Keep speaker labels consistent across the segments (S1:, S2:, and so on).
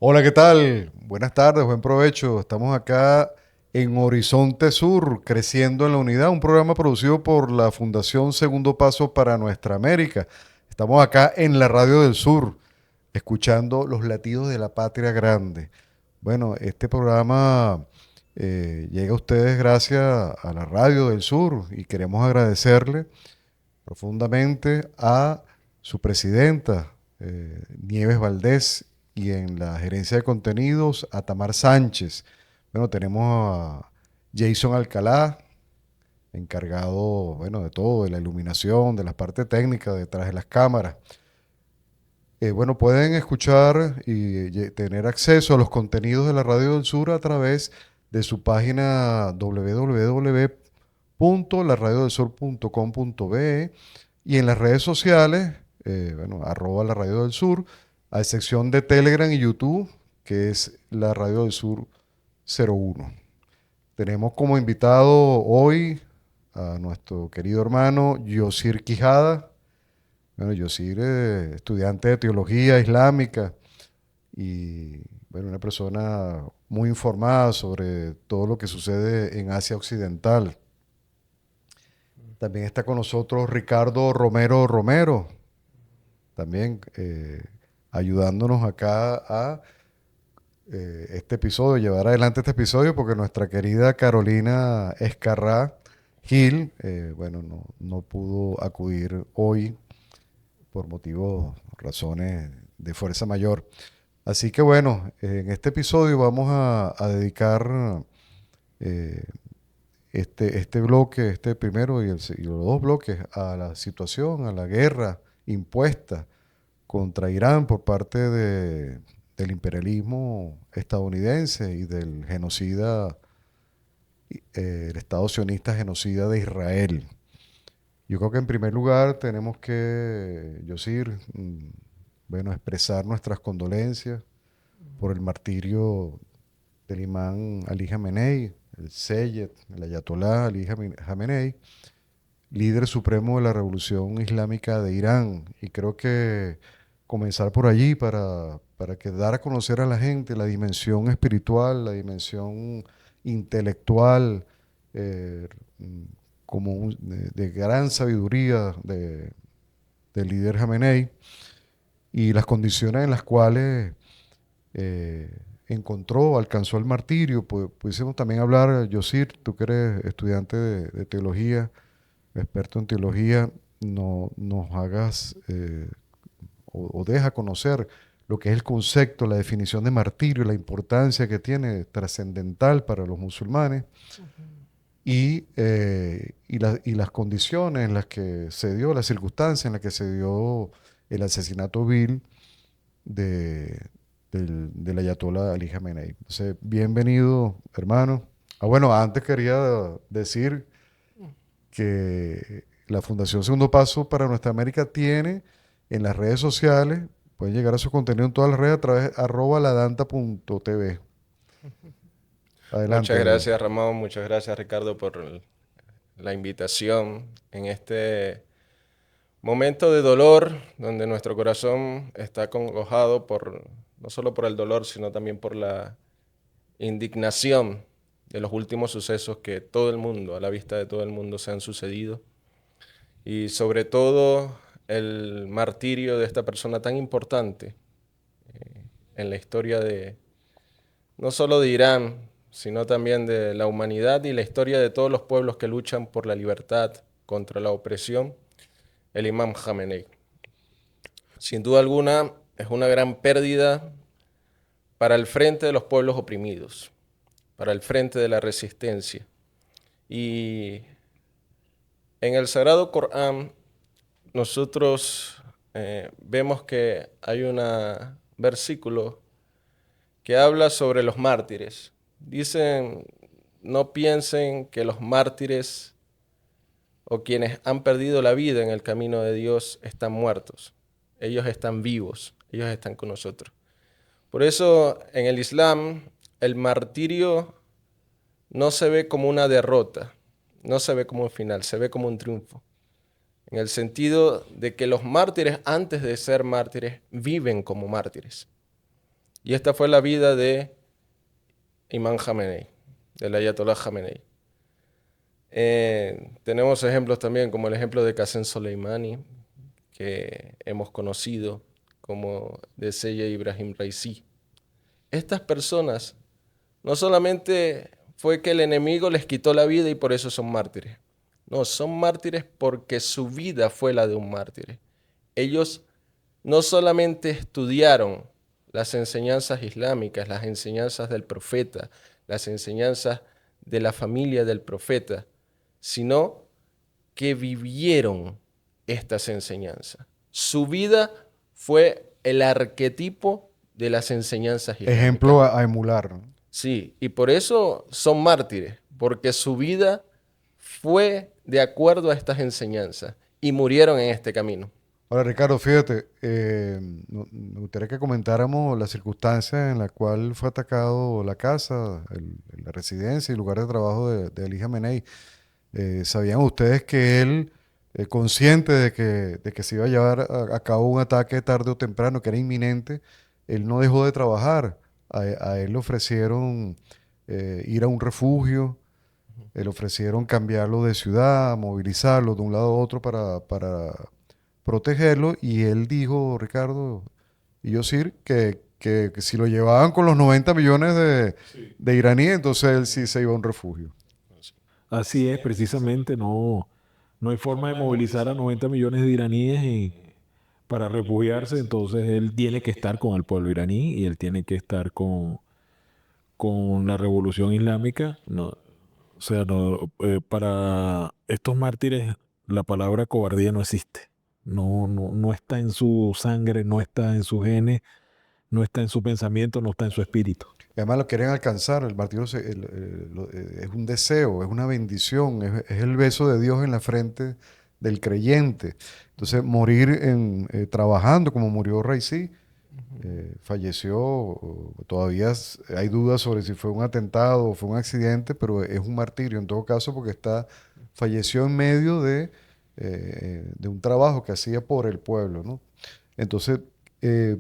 S1: Hola, ¿qué tal? Buenas tardes, buen provecho. Estamos acá en Horizonte Sur, Creciendo en la Unidad, un programa producido por la Fundación Segundo Paso para Nuestra América. Estamos acá en la Radio del Sur, escuchando los latidos de la patria grande. Bueno, este programa llega a ustedes gracias a la Radio del Sur y queremos agradecerle profundamente a su presidenta, Nieves Valdés, y en la gerencia de contenidos a Tamar Sánchez. Bueno, tenemos a Jason Alcalá, encargado, bueno, de todo, de la iluminación, de la parte técnica, detrás de las cámaras. Bueno, pueden escuchar y tener acceso a los contenidos de la Radio del Sur a través de su página www.laradiodelsur.com.be y en las redes sociales, bueno, arroba la Radio del Sur, a excepción de Telegram y YouTube, que es la Radio del Sur 01. Tenemos como invitado hoy a nuestro querido hermano Yosir Quijada. Bueno, Yosir es estudiante de teología islámica y bueno, una persona muy informada sobre todo lo que sucede en Asia Occidental. También está con nosotros Ricardo Romero Romero, también ayudándonos acá a este episodio, llevar adelante este episodio, porque nuestra querida Carolina Escarrá Gil, bueno, no pudo acudir hoy por motivos, razones de fuerza mayor. Así que bueno, en este episodio vamos a dedicar eh, este bloque, este primero y los dos bloques, a la situación, a la guerra impuesta contra Irán por parte del imperialismo estadounidense y del genocida, el Estado sionista genocida de Israel. Yo creo que en primer lugar tenemos que, Yosir, bueno, expresar nuestras condolencias por el martirio del imán Ali Khamenei, el Seyed, el Ayatollah Ali Khamenei, líder supremo de la revolución islámica de Irán. Y creo que comenzar por allí para que dar a conocer a la gente la dimensión espiritual, la dimensión intelectual, eh, mm, como de gran sabiduría del líder Khamenei y las condiciones en las cuales encontró, alcanzó el martirio. Pudiésemos también hablar, Yosir, tú que eres estudiante de teología, experto en teología, no, nos hagas o deja conocer lo que es el concepto, la definición de martirio, la importancia que tiene trascendental para los musulmanes y las condiciones en las que se dio, las circunstancias en las que se dio el asesinato vil de, del Ayatollah Ali Khamenei. Entonces, bienvenido, hermano. Bueno, antes quería decir que la Fundación Segundo Paso para Nuestra América tiene en las redes sociales, pueden llegar a su contenido en todas las redes a través de @ladanta.tv.
S2: Muchas
S1: Adelante.
S2: gracias, Ramón. Muchas gracias, Ricardo, por la invitación en este momento de dolor, donde nuestro corazón está acongojado no solo por el dolor, sino también por la indignación de los últimos sucesos que todo el mundo, a la vista de todo el mundo, se han sucedido. Y sobre todo el martirio de esta persona tan importante en la historia de no solo de Irán, sino también de la humanidad y la historia de todos los pueblos que luchan por la libertad contra la opresión, el imam Jamenei. Sin duda alguna, es una gran pérdida para el frente de los pueblos oprimidos, para el frente de la resistencia. Y en el Sagrado Corán, nosotros vemos que hay un versículo que habla sobre los mártires. Dicen, no piensen que los mártires o quienes han perdido la vida en el camino de Dios están muertos. Ellos están vivos, ellos están con nosotros. Por eso en el Islam el martirio no se ve como una derrota, no se ve como un final, se ve como un triunfo. En el sentido de que los mártires antes de ser mártires viven como mártires. Y esta fue la vida de Imam Jamenei, del Ayatollah Jamenei. Tenemos ejemplos también, como el ejemplo de Qasem Soleimani, que hemos conocido, como de Seyed Ibrahim Raisi. Estas personas no solamente fue que el enemigo les quitó la vida y por eso son mártires. No, son mártires porque su vida fue la de un mártir. Ellos no solamente estudiaron las enseñanzas islámicas, las enseñanzas del profeta, las enseñanzas de la familia del profeta, sino que vivieron estas enseñanzas. Su vida fue el arquetipo de las enseñanzas islámicas.
S1: Ejemplo a emular, ¿no?
S2: Sí, y por eso son mártires, porque su vida fue de acuerdo a estas enseñanzas y murieron en este camino.
S1: Ahora, Ricardo, fíjate, me gustaría que comentáramos las circunstancias en las cuales fue atacado la casa, la residencia y el lugar de trabajo de Ali Khamenei. ¿Sabían ustedes que él, consciente de que se iba a llevar a cabo un ataque tarde o temprano, que era inminente, él no dejó de trabajar? A él le ofrecieron ir a un refugio, le ofrecieron cambiarlo de ciudad, movilizarlo de un lado a otro para protegerlo, y él dijo, Ricardo y yo, Sir, que si lo llevaban con los 90 millones de iraníes, entonces él sí se iba a un refugio.
S3: Así es, precisamente, no hay forma de movilizar a 90 millones de iraníes para refugiarse, entonces él tiene que estar con el pueblo iraní y él tiene que estar con la revolución islámica. No, o sea, para estos mártires la palabra cobardía no existe. No está en su sangre, no está en sus genes, no está en su pensamiento, no está en su espíritu.
S1: Y además lo quieren alcanzar, el martirio es un deseo, es una bendición, es el beso de Dios en la frente del creyente. Entonces, morir trabajando como murió Raisi, falleció, todavía hay dudas sobre si fue un atentado o fue un accidente, pero es un martirio en todo caso porque falleció en medio de un trabajo que hacía por el pueblo, ¿no? Entonces, eh,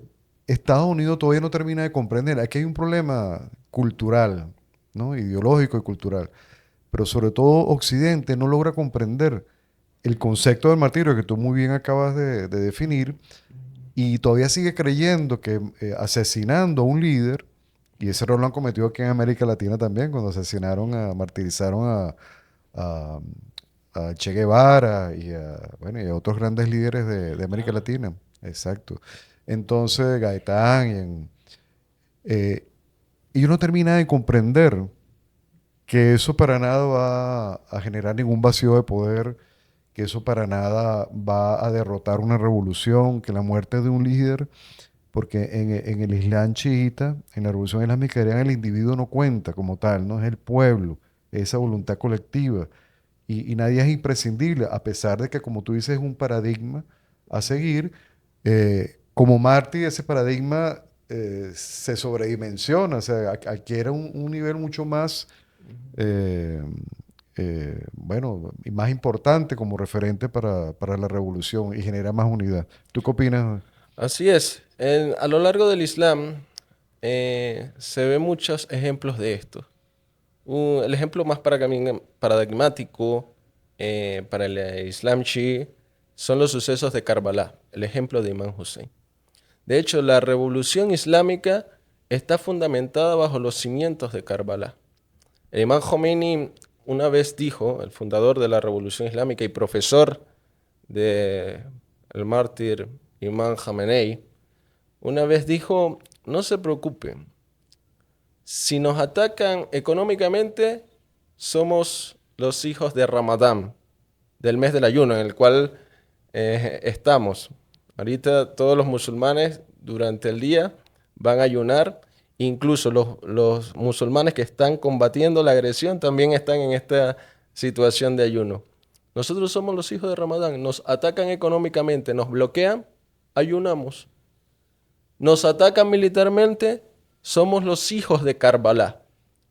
S1: Estados Unidos todavía no termina de comprender. Aquí hay un problema cultural, ¿no? Ideológico y cultural. Pero sobre todo Occidente no logra comprender el concepto del martirio que tú muy bien acabas de definir, y todavía sigue creyendo que asesinando a un líder, y ese error lo han cometido aquí en América Latina también, cuando martirizaron a, a Che Guevara bueno, y a otros grandes líderes de América Latina. Exacto. Entonces, Gaitán, eh, y uno termina de comprender que eso para nada va a generar ningún vacío de poder, que eso para nada va a derrotar una revolución, que la muerte de un líder, porque en el Islam chiita, en la revolución islámica, el individuo no cuenta como tal, no es el pueblo, es esa voluntad colectiva. Y nadie es imprescindible, a pesar de que, como tú dices, es un paradigma a seguir. Como mártir, ese paradigma se sobredimensiona, o sea, adquiere un nivel mucho más, eh, bueno, y más importante como referente para la revolución, y genera más unidad. ¿Tú qué opinas?
S2: Así es. A lo largo del Islam se ven muchos ejemplos de esto. El ejemplo más paradigmático para el Islam chií son los sucesos de Karbala, el ejemplo de Imam Hussein. De hecho, la revolución islámica está fundamentada bajo los cimientos de Karbala. El Imam Khomeini una vez dijo, el fundador de la revolución islámica y profesor del mártir Imam Khamenei, una vez dijo, no se preocupen, si nos atacan económicamente, somos los hijos de Ramadán, del mes del ayuno, en el cual estamos. Ahorita todos los musulmanes durante el día van a ayunar, incluso los musulmanes que están combatiendo la agresión también están en esta situación de ayuno. Nosotros somos los hijos de Ramadán, nos atacan económicamente, nos bloquean, ayunamos. Nos atacan militarmente, somos los hijos de Karbala,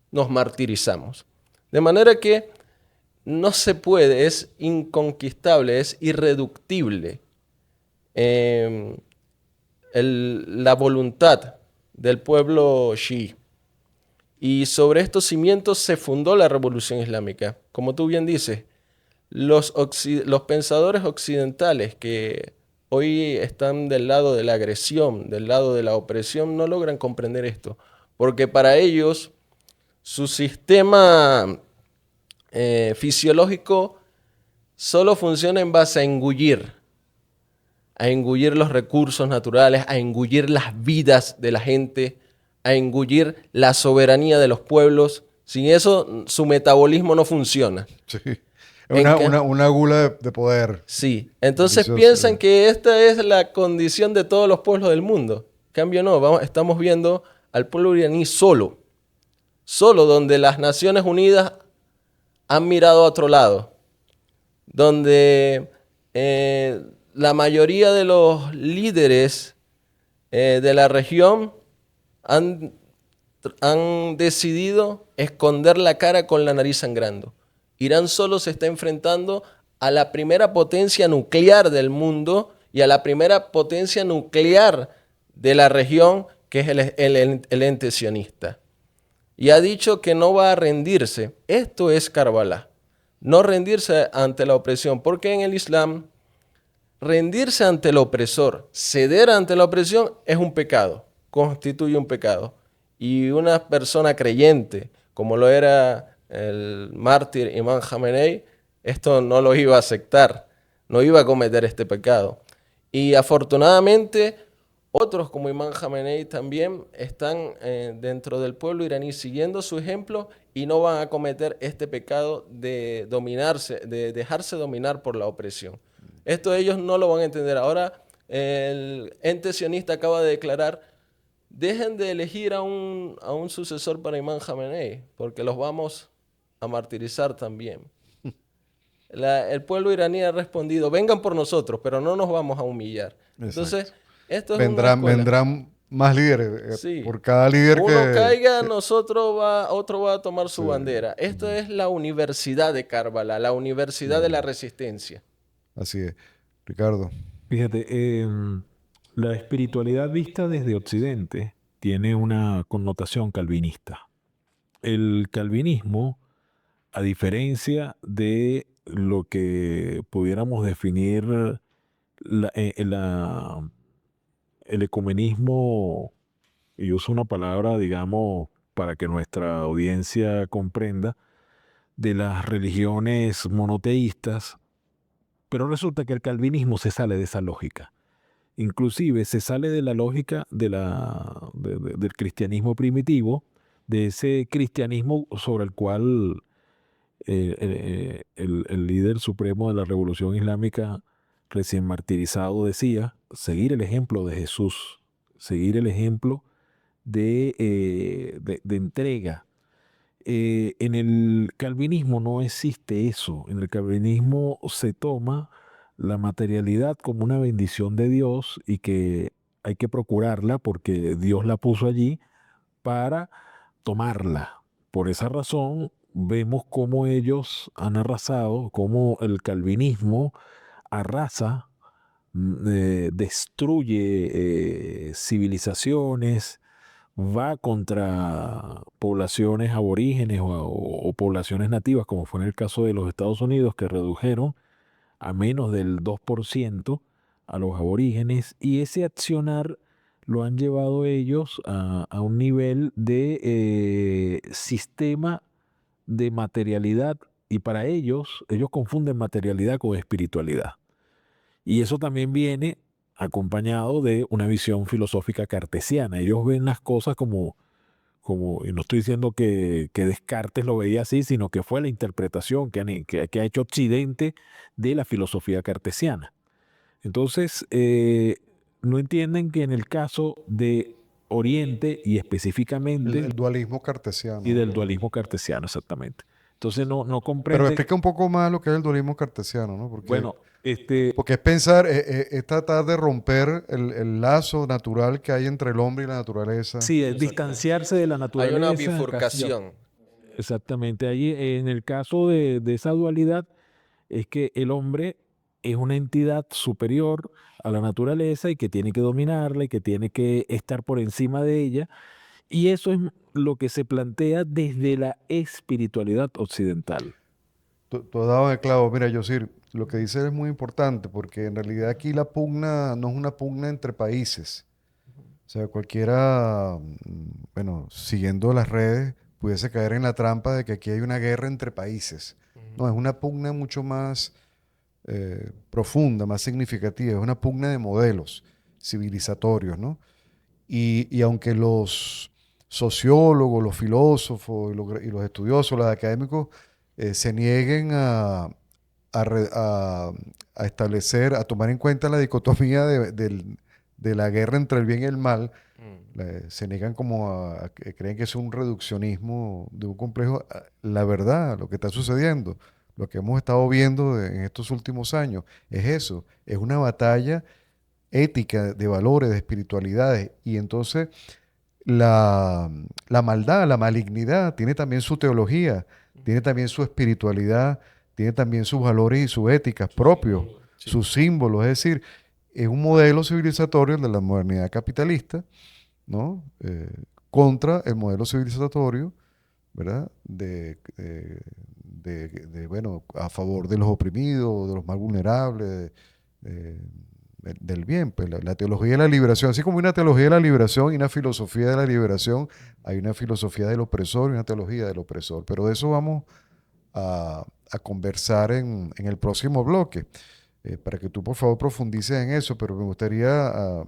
S2: nos martirizamos. De manera que no se puede, es inconquistable, es irreductible la voluntad del pueblo chií. Y sobre estos cimientos se fundó la Revolución Islámica. Como tú bien dices, los pensadores occidentales que hoy están del lado de la agresión, del lado de la opresión, no logran comprender esto. Porque para ellos, su sistema fisiológico solo funciona en base a engullir los recursos naturales, a engullir las vidas de la gente, a engullir la soberanía de los pueblos. Sin eso, su metabolismo no funciona.
S1: Sí. Una gula de poder.
S2: Sí. Entonces
S1: Delicioso.
S2: piensan que esta es la condición de todos los pueblos del mundo. En cambio, no. Estamos viendo al pueblo iraní solo, donde las Naciones Unidas han mirado a otro lado, donde la mayoría de los líderes de la región han decidido esconder la cara con la nariz sangrando. Irán solo se está enfrentando a la primera potencia nuclear del mundo y a la primera potencia nuclear de la región, que es el ente sionista. Y ha dicho que no va a rendirse. Esto es Karbala. No rendirse ante la opresión, porque en el Islam rendirse ante el opresor, ceder ante la opresión es un pecado, constituye un pecado. Y una persona creyente, como lo era el mártir Imam Jamenei, esto no lo iba a aceptar, no iba a cometer este pecado. Y afortunadamente, otros como Imam Jamenei también están dentro del pueblo iraní siguiendo su ejemplo y no van a cometer este pecado de dejarse dominar por la opresión. Esto ellos no lo van a entender. Ahora el ente sionista acaba de declarar: dejen de elegir a un sucesor para Imam Jamenei, porque los vamos a martirizar también. El pueblo iraní ha respondido: vengan por nosotros, pero no nos vamos a humillar.
S1: Exacto.
S2: Entonces, esto es una escuela.
S1: Vendrán más líderes.
S2: Sí.
S1: Por cada líder
S2: Uno
S1: que
S2: caiga, otro va a tomar su bandera. Esto es la Universidad de Karbala, la Universidad de la Resistencia.
S1: Así es. Ricardo.
S3: Fíjate, la espiritualidad vista desde Occidente tiene una connotación calvinista. El calvinismo, a diferencia de lo que pudiéramos definir el ecumenismo, y uso una palabra, digamos, para que nuestra audiencia comprenda, de las religiones monoteístas, pero resulta que el calvinismo se sale de esa lógica. Inclusive se sale de la lógica del cristianismo primitivo, de ese cristianismo sobre el cual el líder supremo de la Revolución Islámica recién martirizado decía: seguir el ejemplo de Jesús, seguir el ejemplo de entrega. En el calvinismo no existe eso. En el calvinismo se toma la materialidad como una bendición de Dios y que hay que procurarla porque Dios la puso allí para tomarla. Por esa razón vemos cómo ellos han arrasado, cómo el calvinismo arrasa, destruye civilizaciones, va contra poblaciones aborígenes o poblaciones nativas, como fue en el caso de los Estados Unidos, que redujeron a menos del 2% a los aborígenes, y ese accionar lo han llevado ellos a un nivel de sistema de materialidad, y para ellos confunden materialidad con espiritualidad. Y eso también viene acompañado de una visión filosófica cartesiana. Ellos ven las cosas como y no estoy diciendo que Descartes lo veía así, sino que fue la interpretación que ha hecho Occidente de la filosofía cartesiana. Entonces, no entienden que en el caso de Oriente y específicamente...
S1: El dualismo cartesiano.
S3: Y del dualismo cartesiano, exactamente. Entonces no
S1: Pero
S3: comprenden...
S1: explica un poco más lo que es el dualismo cartesiano, ¿no? Porque,
S3: Bueno,
S1: porque es pensar, es tratar de romper el lazo natural que hay entre el hombre y la naturaleza.
S3: Sí, es distanciarse de la
S2: Hay
S3: naturaleza.
S2: una bifurcación.
S3: Exactamente. Allí, en el caso de esa dualidad, es que el hombre es una entidad superior a la naturaleza y que tiene que dominarla y que tiene que estar por encima de ella. Y eso es lo que se plantea desde la espiritualidad occidental.
S1: Tú has dado en el clavo. Mira, Yosir, lo que dices es muy importante porque en realidad aquí la pugna no es una pugna entre países. O sea, cualquiera, bueno, siguiendo las redes, pudiese caer en la trampa de que aquí hay una guerra entre países. No, es una pugna mucho más profunda, más significativa. Es una pugna de modelos civilizatorios, ¿no? Y aunque los sociólogos, los filósofos y los estudiosos, los académicos, se nieguen a re- a- a establecer, a tomar en cuenta la dicotomía de la guerra entre el bien y el mal, se niegan como a que creen que es un reduccionismo de un complejo. La verdad, lo que está sucediendo, lo que hemos estado viendo en estos últimos años, es eso, es una batalla ética, de valores, de espiritualidades. Y entonces la, la maldad, la malignidad, tiene también su teología, tiene también su espiritualidad, tiene también sus valores y sus éticas propios,
S2: Sí.
S1: sus símbolos. Es decir, es un modelo civilizatorio de la modernidad capitalista, ¿no? Contra el modelo civilizatorio, ¿verdad? Bueno, a favor de los oprimidos, de los más vulnerables, de- del bien. Pues la teología de la liberación, así como hay una teología de la liberación y una filosofía de la liberación, hay una filosofía del opresor y una teología del opresor. Pero de eso vamos a conversar en el próximo bloque, para que tú por favor profundices en eso, pero me gustaría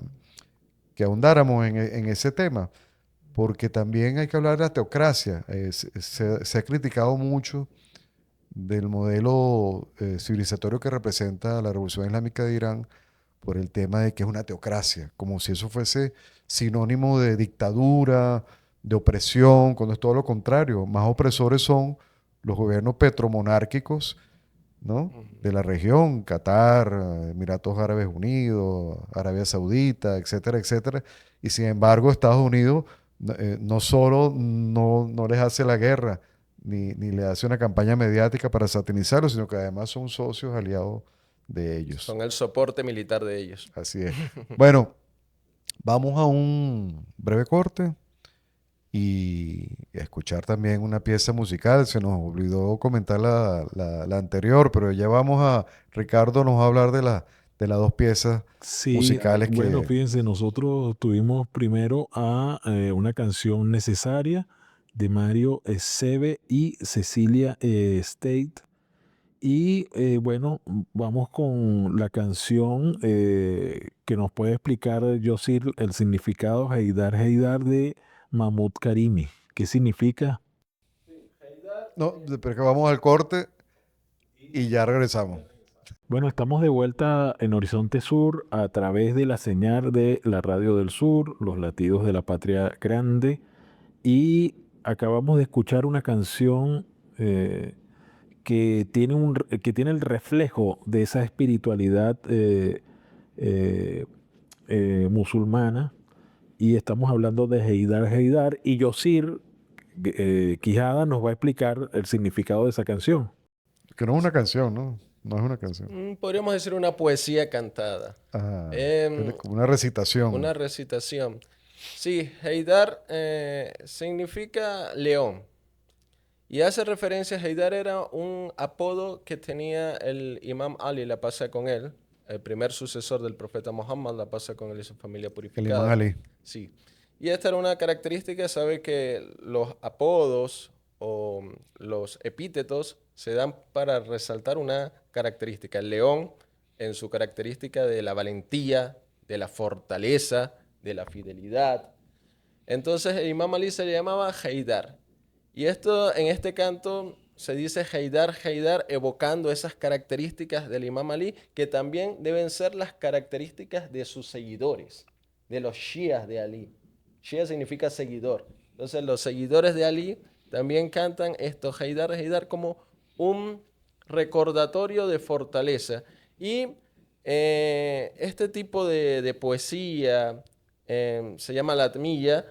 S1: que ahondáramos en ese tema porque también hay que hablar de la teocracia. Se ha criticado mucho del modelo civilizatorio que representa la Revolución Islámica de Irán por el tema de que es una teocracia, como si eso fuese sinónimo de dictadura, de opresión, cuando es todo lo contrario. Más opresores son los gobiernos petromonárquicos, ¿no? De la región, Qatar, Emiratos Árabes Unidos, Arabia Saudita, etcétera, etcétera. Y sin embargo, Estados Unidos no solo no les hace la guerra, ni le hace una campaña mediática para satanizarlos, sino que además son socios aliados de ellos.
S2: Son el soporte militar de ellos.
S1: Así es. Bueno, vamos a un breve corte y escuchar también una pieza musical. Se nos olvidó comentar la anterior, pero ya Ricardo nos va a hablar de las dos piezas
S3: Sí,
S1: musicales
S3: bueno,
S1: que,
S3: fíjense, nosotros tuvimos primero a una canción necesaria de Mario Seve y Cecilia State. Y bueno, vamos con la canción que nos puede explicar, Yosir, el significado Heydar Heydar de Mahmoud Karimi. ¿Qué significa?
S1: no, pero que vamos al corte y ya regresamos.
S3: Bueno, estamos de vuelta en Horizonte Sur a través de la señal de la Radio del Sur, los latidos de la patria grande, y acabamos de escuchar una canción que tiene el reflejo de esa espiritualidad eh, musulmana, y estamos hablando de Heydar Heydar, y Yosir Quijada nos va a explicar el significado de esa canción.
S1: Que no es una canción, ¿no? No es una canción.
S2: Podríamos decir una poesía cantada.
S1: Ah,
S2: Em,
S1: como una recitación.
S2: una recitación. Sí, Heydar significa león. Y hace referencia, Heydar era un apodo que tenía el Imam Ali, la paz sea con él, el primer sucesor del profeta Muhammad, la paz sea con él y su familia
S1: El imán
S2: purificada.
S1: Ali.
S2: Sí. Y esta era una característica, sabe que los apodos o los epítetos se dan para resaltar una característica. El león, en su característica de la valentía, de la fortaleza, de la fidelidad. Entonces el Imam Ali se le llamaba Haidar. Y esto en este canto se dice Haidar, Haidar, evocando esas características del Imam Ali, que también deben ser las características de sus seguidores, de los Shias de Ali. Shia significa seguidor. Entonces los seguidores de Ali también cantan esto, Haidar, Haidar, como un recordatorio de fortaleza. Y este tipo de poesía se llama latmilla,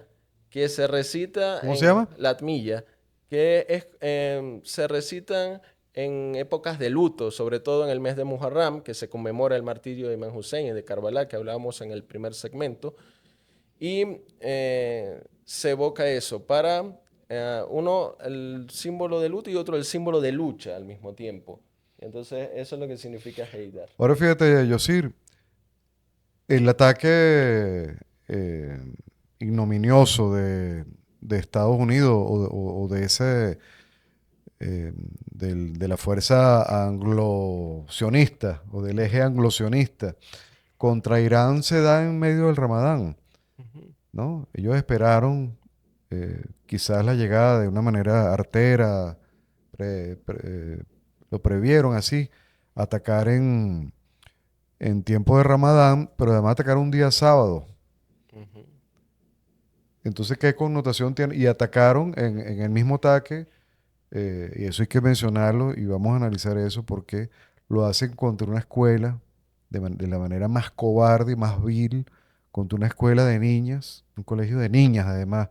S2: que se recita
S1: ¿Cómo se
S2: en
S1: llama?
S2: latmilla, que es, se recitan en épocas de luto, sobre todo en el mes de Muharram, que se conmemora el martirio de Imam Hussein y de Karbala, que hablábamos en el primer segmento, y se evoca eso para uno el símbolo de luto y otro el símbolo de lucha al mismo tiempo. Entonces eso es lo que significa Haydar.
S1: Ahora fíjate, Yosir, el ataque ignominioso de Estados Unidos o de ese de la fuerza anglo-sionista o del eje anglo-sionista contra Irán se da en medio del Ramadán, ¿no? Ellos esperaron quizás la llegada de una manera artera, lo previeron así, atacar en tiempo de Ramadán, pero además atacar un día sábado. Entonces, ¿qué connotación tiene? Y atacaron en el mismo ataque, y eso hay que mencionarlo, y vamos a analizar eso porque lo hacen contra una escuela de la manera más cobarde y más vil, contra una escuela de niñas, un colegio de niñas además,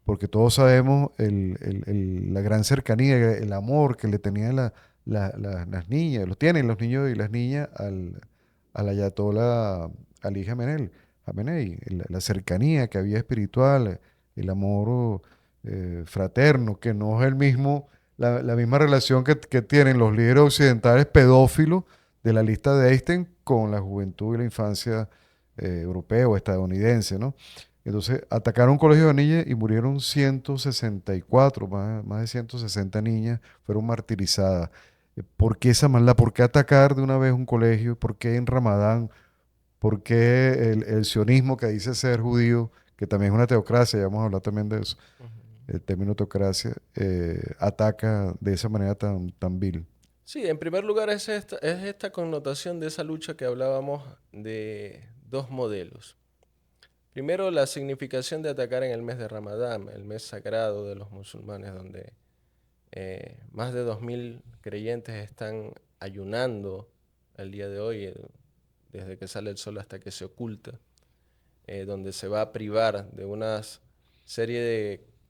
S1: porque todos sabemos la gran cercanía, el amor que le tenían las niñas, lo tienen los niños y las niñas al ayatolá Ali Jamenei, la cercanía que había espiritual, el amor fraterno, que no es la misma relación que tienen los líderes occidentales pedófilos de la lista de Einstein con la juventud y la infancia europea o estadounidense, ¿no? Entonces atacaron un colegio de niñas y murieron 164, más de 160 niñas fueron martirizadas. ¿Por qué esa maldad? ¿Por qué atacar de una vez un colegio? ¿Por qué en Ramadán? ¿Por qué el sionismo que dice ser judío, que también es una teocracia, ya vamos a hablar también de eso, el término teocracia, ataca de esa manera tan vil?
S2: Sí, en primer lugar es esta connotación de esa lucha que hablábamos de dos modelos. Primero, la significación de atacar en el mes de Ramadán, el mes sagrado de los musulmanes, donde más de 2000 creyentes están ayunando el día de hoy, desde que sale el sol hasta que se oculta, donde se va a privar de una serie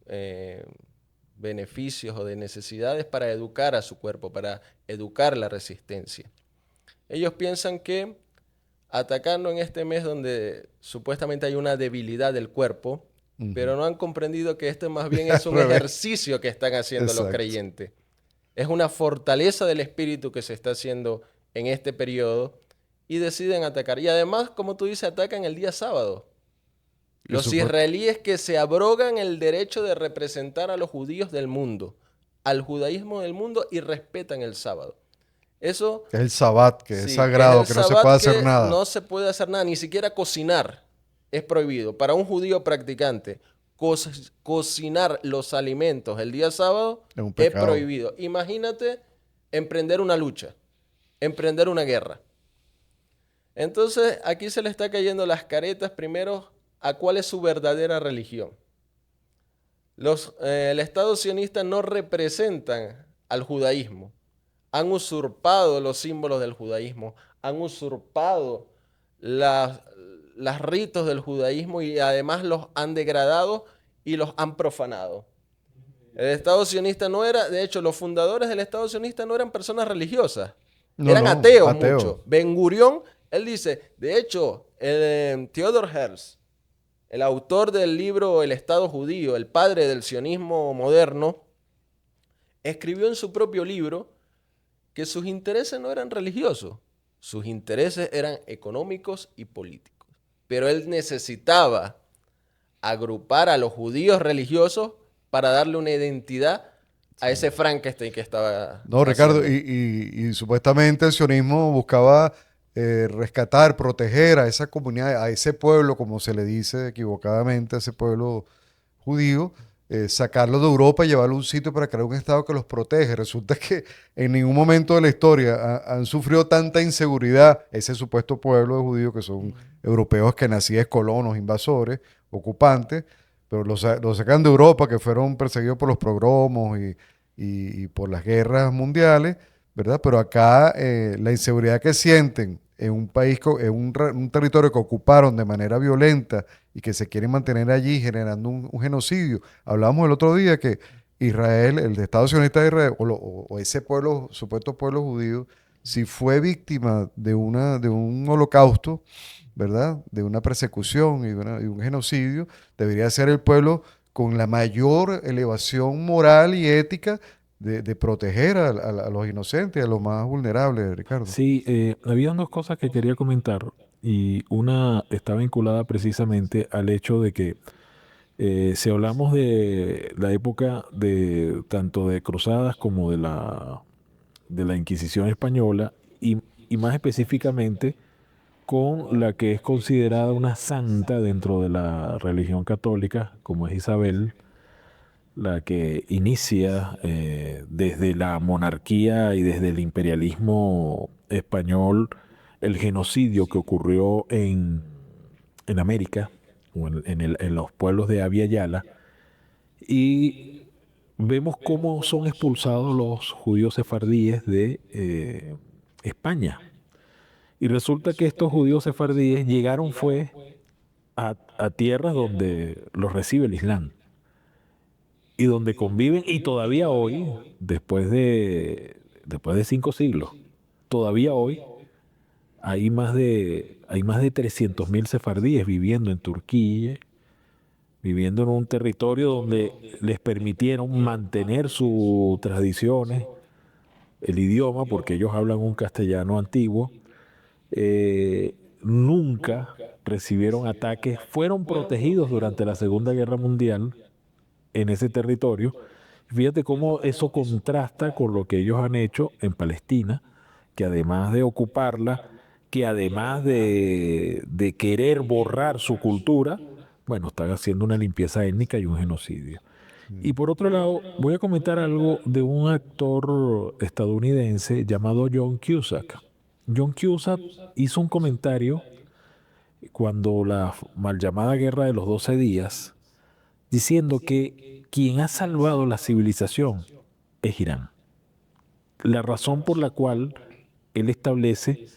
S2: de beneficios o de necesidades para educar a su cuerpo, para educar la resistencia. Ellos piensan que atacando en este mes donde supuestamente hay una debilidad del cuerpo, pero no han comprendido que este más bien es un ejercicio que están haciendo los creyentes. Es una fortaleza del espíritu que se está haciendo en este periodo y deciden atacar. Y además, como tú dices, atacan el día sábado. Los israelíes que se abrogan el derecho de representar a los judíos del mundo, al judaísmo del mundo, y respetan el sábado. Eso
S1: es el Sabbat, que
S2: sí,
S1: es sagrado, que no se puede hacer nada.
S2: No se puede hacer nada, ni siquiera cocinar es prohibido. Para un judío practicante, cocinar los alimentos el día sábado es prohibido. Imagínate emprender una lucha, emprender una guerra. Entonces, aquí se le está cayendo las caretas primero a cuál es su verdadera religión. El Estado sionista no representan al judaísmo. Han usurpado los símbolos del judaísmo, han usurpado los ritos del judaísmo y además los han degradado y los han profanado. El Estado sionista no era, de hecho, los fundadores del Estado sionista no eran personas religiosas, eran ateos muchos. Ben Gurión, él dice, de hecho, Theodor Herzl, el autor del libro El Estado Judío, el padre del sionismo moderno, escribió en su propio libro que sus intereses no eran religiosos, sus intereses eran económicos y políticos. Pero él necesitaba agrupar a los judíos religiosos para darle una identidad a ese Frankenstein que estaba
S1: haciendo. Ricardo, y supuestamente el sionismo buscaba rescatar, proteger a esa comunidad, a ese pueblo, como se le dice equivocadamente, a ese pueblo judío, sacarlo de Europa y llevarlo a un sitio para crear un Estado que los protege. Resulta que en ningún momento de la historia han sufrido tanta inseguridad ese supuesto pueblo de judíos que son europeos que nacían colonos, invasores, ocupantes, pero los sacan de Europa, que fueron perseguidos por los pogromos y por las guerras mundiales, ¿verdad? Pero acá la inseguridad que sienten en un país, en un territorio que ocuparon de manera violenta y que se quieren mantener allí generando un genocidio. Hablábamos el otro día que Israel, el Estado sionista de Israel, o ese pueblo, supuesto pueblo judío, si fue víctima de un holocausto, ¿verdad? De una persecución y un genocidio, debería ser el pueblo con la mayor elevación moral y ética de proteger a los inocentes, a los más vulnerables, Ricardo.
S3: Sí, había dos cosas que quería comentar y una está vinculada precisamente al hecho de que si hablamos de la época de tanto de cruzadas como de la Inquisición española y más específicamente con la que es considerada una santa dentro de la religión católica, como es Isabel, la que inicia desde la monarquía y desde el imperialismo español el genocidio que ocurrió en América, o en los pueblos de Abya Yala, y vemos cómo son expulsados los judíos sefardíes de España. Y resulta que estos judíos sefardíes llegaron fue a tierras donde los recibe el Islam y donde conviven, y todavía hoy, después de 5 siglos, todavía hoy hay más de 300.000 sefardíes viviendo en Turquía, viviendo en un territorio donde les permitieron mantener sus tradiciones, el idioma, porque ellos hablan un castellano antiguo, nunca recibieron ataques, fueron protegidos durante la Segunda Guerra Mundial en ese territorio. Fíjate cómo eso contrasta con lo que ellos han hecho en Palestina, que además de ocuparla, que además de querer borrar su cultura, bueno, están haciendo una limpieza étnica y un genocidio. Y por otro lado, voy a comentar algo de un actor estadounidense llamado John Cusack. John Cusack hizo un comentario cuando la mal llamada Guerra de los 12 días, diciendo que quien ha salvado la civilización es Irán. La razón por la cual él establece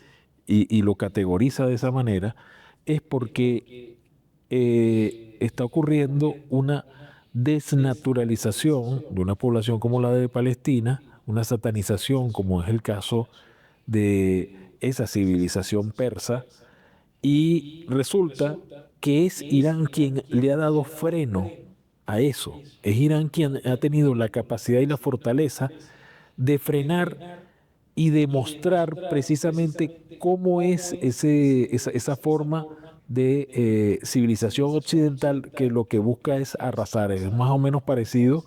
S3: y lo categoriza de esa manera es porque está ocurriendo una desnaturalización de una población como la de Palestina, una satanización como es el caso de esa civilización persa, y resulta que es Irán quien le ha dado freno a eso. Es Irán quien ha tenido la capacidad y la fortaleza de frenar y demostrar precisamente cómo es esa forma de civilización occidental que lo que busca es arrasar. Es más o menos parecido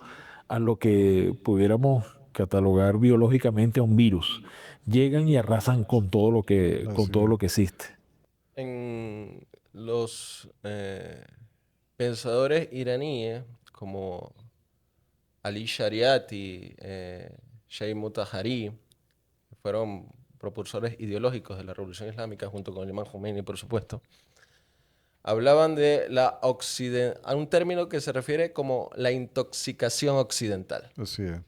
S3: a lo que pudiéramos catalogar biológicamente a un virus. Llegan y arrasan con todo con
S1: Así
S3: todo
S1: es.
S3: lo que existe.
S2: En los pensadores iraníes como Ali Shariati, Sheikh Mutahari, que fueron propulsores ideológicos de la Revolución Islámica junto con el Imam Khomeini, por supuesto, hablaban de a un término que se refiere como la intoxicación occidental.
S1: Así es.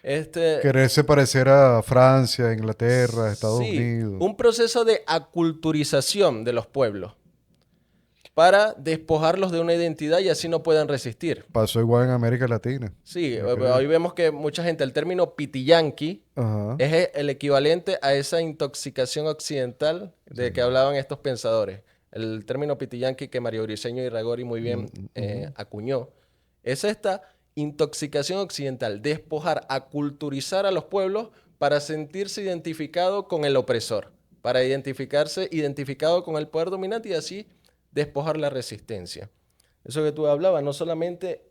S2: Este,
S1: Quererse parecer a Francia, Inglaterra, Estados
S2: sí,
S1: Unidos.
S2: un proceso de aculturización de los pueblos para despojarlos de una identidad y así no puedan resistir.
S1: Pasó igual en América Latina.
S2: Sí,
S1: Ok.
S2: hoy vemos que mucha gente, el término pitiyanqui
S1: Ajá.
S2: es el equivalente a esa intoxicación occidental de que hablaban estos pensadores. El término pitiyanqui que Mario Briceño y Ragori muy bien acuñó es esta intoxicación occidental, despojar, aculturizar a los pueblos para sentirse identificado con el opresor, para identificarse identificado con el poder dominante y así despojar la resistencia. Eso que tú hablabas, no solamente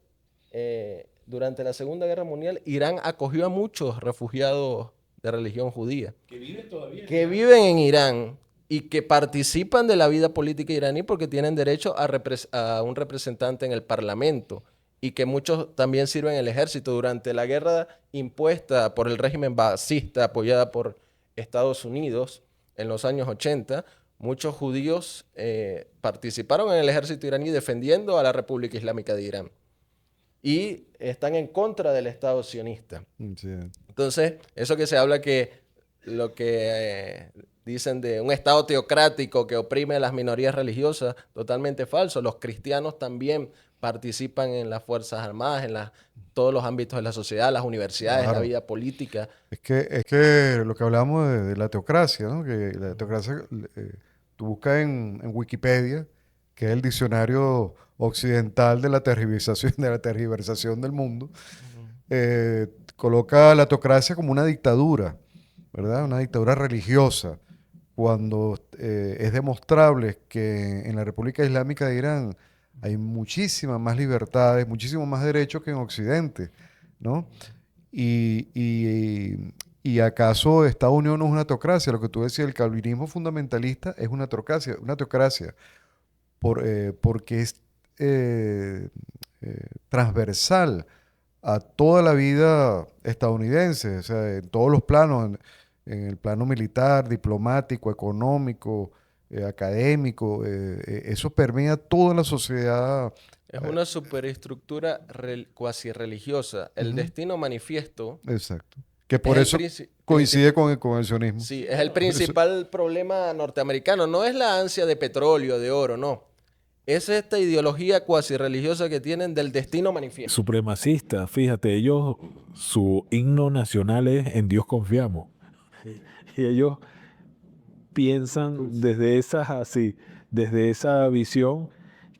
S2: durante la Segunda Guerra Mundial, Irán acogió a muchos refugiados de religión judía. Que viven en Irán y que participan de la vida política iraní porque tienen derecho a un representante en el parlamento y que muchos también sirven en el ejército. Durante la guerra impuesta por el régimen baasista, apoyada por Estados Unidos en los años 80, muchos judíos participaron en el ejército iraní defendiendo a la República Islámica de Irán y están en contra del Estado sionista.
S1: Sí.
S2: Entonces, eso que se habla que lo que dicen de un Estado teocrático que oprime a las minorías religiosas, totalmente falso. Los cristianos también participan en las Fuerzas Armadas, en todos los ámbitos de la sociedad, las universidades, la
S1: Claro.
S2: vida política.
S1: Es que lo que hablamos de la teocracia, ¿no? Que la teocracia, tú buscas en Wikipedia, que es el diccionario occidental de la tergiversación del mundo, coloca la teocracia como una dictadura, ¿verdad? Una dictadura religiosa, cuando es demostrable que en la República Islámica de Irán hay muchísimas más libertades, muchísimos más derechos que en Occidente, ¿no? Y acaso Estados Unidos no es una teocracia, lo que tú decías, el calvinismo fundamentalista es una teocracia porque es eh, transversal a toda la vida estadounidense, o sea, en todos los planos, en el plano militar, diplomático, económico, académico, eso permea toda la sociedad.
S2: Es una superestructura cuasi religiosa. El
S1: Ujú,
S2: destino manifiesto
S1: exacto. Que
S2: es
S1: por
S2: el
S1: eso coincide con el sionismo.
S2: sí, es el
S1: Eso-
S2: principal problema norteamericano. No es la ansia de petróleo, de oro, no. Es esta ideología cuasi religiosa que tienen del destino manifiesto.
S3: Supremacista, fíjate, ellos, su himno nacional es En Dios confiamos. Y ellos piensan desde esa visión,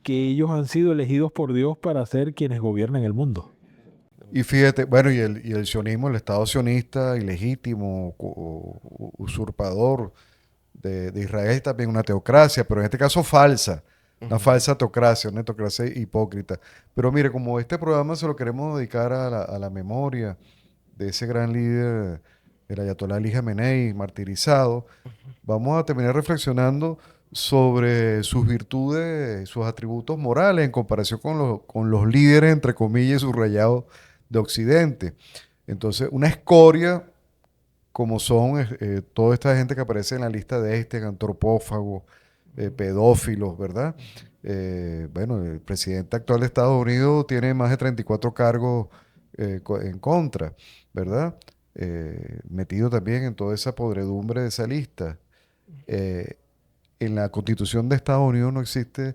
S3: que ellos han sido elegidos por Dios para ser quienes gobiernan el mundo.
S1: Y fíjate, bueno, y el sionismo, el Estado sionista ilegítimo, usurpador de Israel es también una teocracia, pero en este caso falsa, una
S2: Ujú.
S1: falsa teocracia, una teocracia hipócrita. Pero mire, como este programa se lo queremos dedicar a la memoria de ese gran líder, el Ayatollah Ali Jamenei, martirizado, vamos a terminar reflexionando sobre sus virtudes, sus atributos morales en comparación con los líderes, entre comillas, subrayados de Occidente. Entonces, una escoria como son toda esta gente que aparece en la lista de antropófagos, pedófilos, ¿verdad? Bueno, el presidente actual de Estados Unidos tiene más de 34 cargos en contra, ¿verdad? Metido también en toda esa podredumbre de esa lista. Eh, en la constitución de Estados Unidos no existe,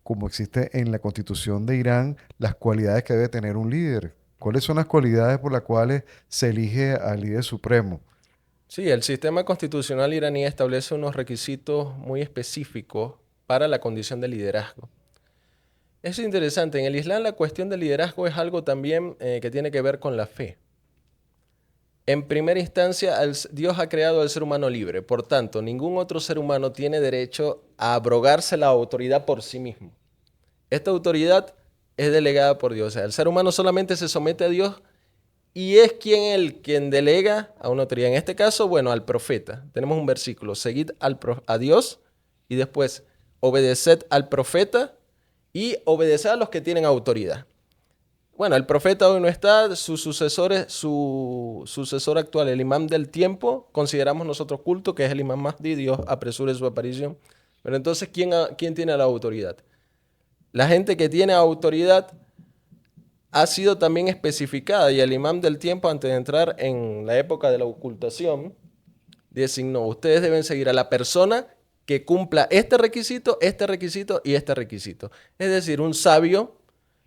S1: como existe en la constitución de Irán, las cualidades que debe tener un líder. ¿Cuáles son las cualidades por las cuales se elige al líder supremo?
S2: Sí, el sistema constitucional iraní establece unos requisitos muy específicos para la condición de liderazgo. Es interesante, en el Islam la cuestión del liderazgo es algo también que tiene que ver con la fe. En primera instancia, Dios ha creado al ser humano libre, por tanto, ningún otro ser humano tiene derecho a abrogarse la autoridad por sí mismo. Esta autoridad es delegada por Dios, o sea, el ser humano solamente se somete a Dios y es quien delega a una autoridad. En este caso, bueno, al profeta. Tenemos un versículo, seguid a Dios y después obedeced al profeta y obedeced a los que tienen autoridad. Bueno, el profeta hoy no está, su sucesor actual, el imán del tiempo, consideramos nosotros culto, que es el imán Mahdi, Dios apresure su aparición. Pero entonces, ¿quién tiene la autoridad? La gente que tiene autoridad ha sido también especificada y el imán del tiempo, antes de entrar en la época de la ocultación, designó, ustedes deben seguir a la persona que cumpla este requisito y este requisito. Es decir, un sabio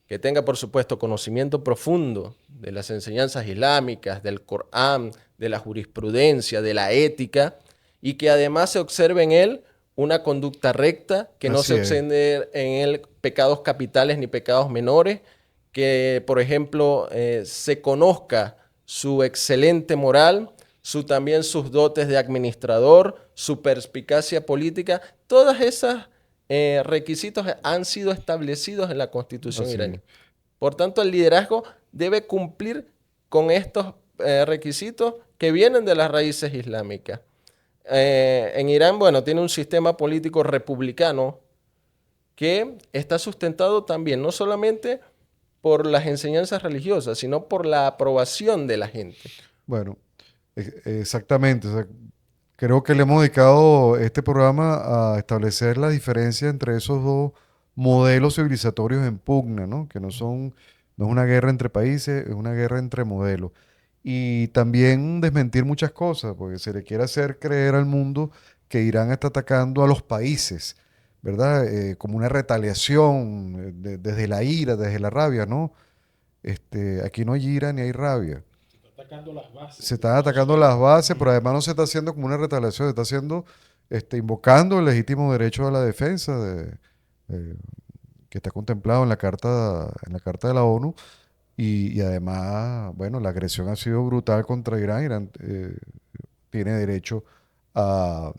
S2: que tenga, por supuesto, conocimiento profundo de las enseñanzas islámicas, del Corán, de la jurisprudencia, de la ética, y que además se observe en él una conducta recta, que no
S1: Así
S2: se
S1: es.
S2: observe en él pecados capitales ni pecados menores, que, por ejemplo, se conozca su excelente moral, también sus dotes de administrador, su perspicacia política, todas esas requisitos han sido establecidos en la Constitución
S1: Así es.
S2: iraní. Por tanto, el liderazgo debe cumplir con estos requisitos que vienen de las raíces islámicas. En Irán, bueno, tiene un sistema político republicano que está sustentado también no solamente por las enseñanzas religiosas, sino por la aprobación de la gente.
S1: Bueno, exactamente. O sea, creo que le hemos dedicado este programa a establecer la diferencia entre esos dos modelos civilizatorios en pugna, ¿no? Que no es una guerra entre países, es una guerra entre modelos. Y también desmentir muchas cosas, porque se le quiere hacer creer al mundo que Irán está atacando a los países, ¿verdad? Como una retaliación desde la ira, desde la rabia, ¿no? Aquí no hay ira ni hay rabia.
S3: Atacando las bases.
S1: Se están atacando las bases, pero además no se está haciendo como una retaliación, se está haciendo, invocando el legítimo derecho a la defensa eh, que está contemplado en la Carta de la ONU. Y además, bueno, la agresión ha sido brutal contra Irán. Irán tiene derecho a,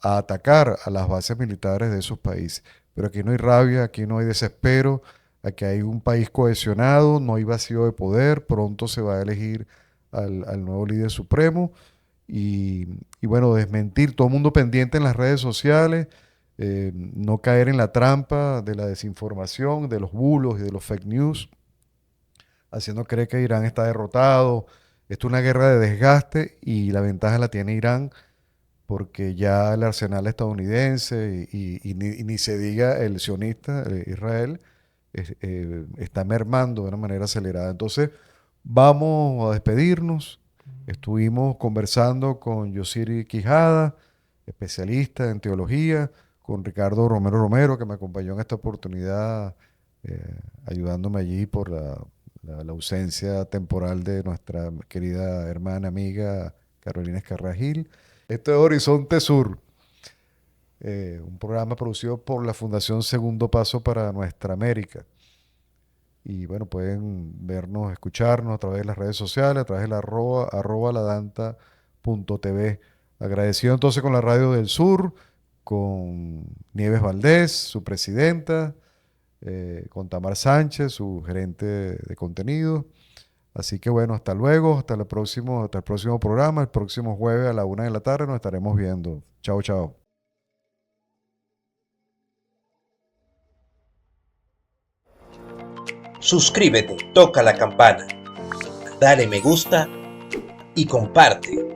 S1: a atacar a las bases militares de esos países. Pero aquí no hay rabia, aquí no hay desespero, aquí hay un país cohesionado, no hay vacío de poder, pronto se va a elegir al nuevo líder supremo y, y bueno, desmentir, todo el mundo pendiente en las redes sociales, no caer en la trampa de la desinformación, de los bulos y de los fake news, haciendo creer que Irán está derrotado. Esto es una guerra de desgaste y la ventaja la tiene Irán porque ya el arsenal estadounidense y ni se diga el sionista, Israel, está mermando de una manera acelerada. Entonces, vamos a despedirnos. Estuvimos conversando con Yosiri Quijada, especialista en teología, con Ricardo Romero Romero, que me acompañó en esta oportunidad, ayudándome allí por la ausencia temporal de nuestra querida hermana amiga Carolina Escarragil. Esto es Horizonte Sur, un programa producido por la Fundación Segundo Paso para Nuestra América. Y bueno, pueden vernos, escucharnos a través de las redes sociales, a través de la arroba ladanta.tv. Agradecido entonces con la Radio del Sur, con Nieves Valdés, su presidenta, con Tamar Sánchez, su gerente de contenido. Así que bueno, hasta luego, hasta el próximo programa, el próximo jueves a la 1 de la tarde nos estaremos viendo. Chao, chao.
S4: Suscríbete, toca la campana, dale me gusta y comparte.